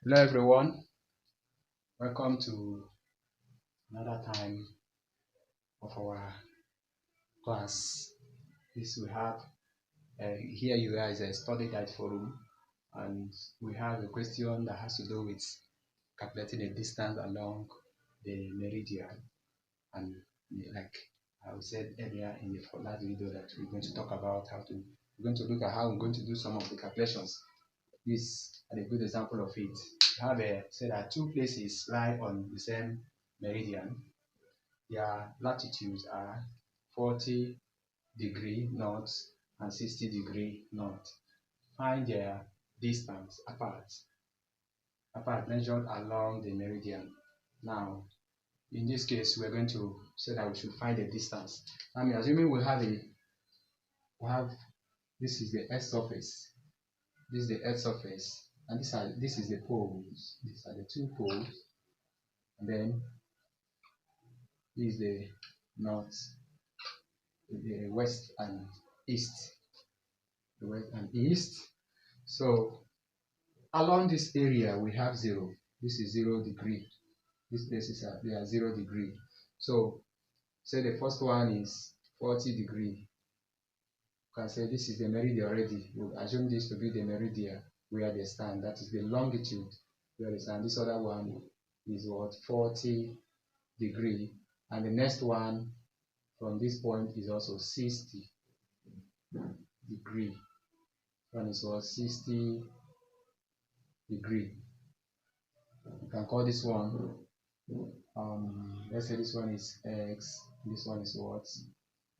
Hello everyone, welcome to another time of our class. This we have here you guys a study guide forum, and we have a question that has to do with calculating the distance along the meridian. And like I said earlier in the last video, that we're going to talk about we're going to look at how we're going to do some of the calculations. This is a good example of it. We have say that two places lie on the same meridian. Their latitudes are 40° north and 60° north. Find their distance apart measured along the meridian. Now, in this case, we're going to say that we should find the distance. I'm assuming this is the earth surface. This is the earth surface, and this is the poles. These are the two poles, and then this is the north, the west and east, the west and east. So along this area we have 0. This is 0°. These places they are 0°. So say the first one is 40°. You can say this is the meridian already. We'll assume this to be the meridian where they stand. That is the longitude where they stand. This other one is what, 40°, and the next one from this point is also 60°. One is what, 60°. You can call this one let's say this one is x, this one is what,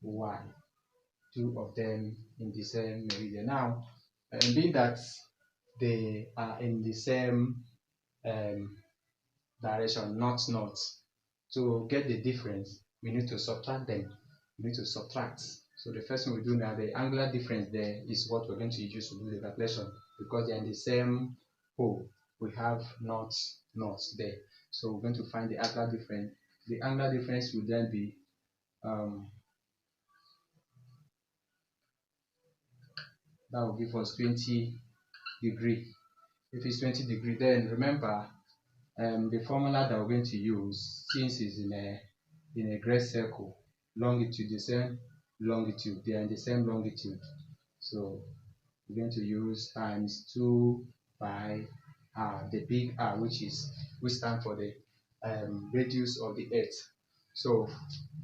y. Two of them in the same meridian. Now, being that they are in the same direction, north, to get the difference, we need to subtract them. We need to subtract. So the first thing we do now, the angular difference there is what we're going to use to do the calculation, because they're in the same pole. We have north there. So we're going to find the angular difference. The angular difference will then be that will give us 20°. If it's 20°, then remember the formula that we're going to use, since it's in a great circle, longitude, the same longitude, they are in the same longitude. So we're going to use times 2 by r, the big R, which stands for the radius of the earth. So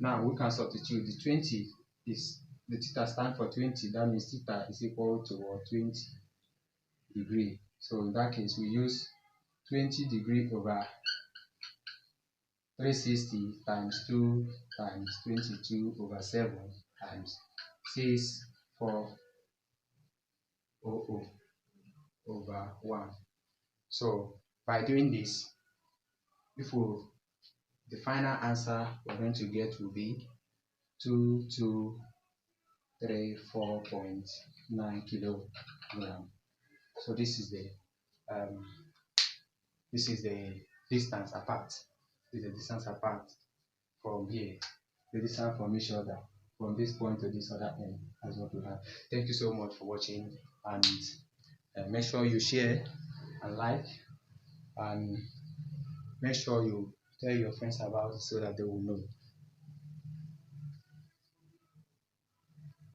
now we can substitute. The 20 is the theta stands for 20. That means theta is equal to 20°. So in that case, we use 20° over 360 times 2 times 22 over 7 times 6400 over 1. So by doing this, the final answer we're going to get will be 2234.9 kilograms. So this is the distance apart. This is the distance apart from here, the distance from each other, from this point to this other end. That's what we have. Thank you so much for watching, and make sure you share and like, and make sure you tell your friends about it so that they will know.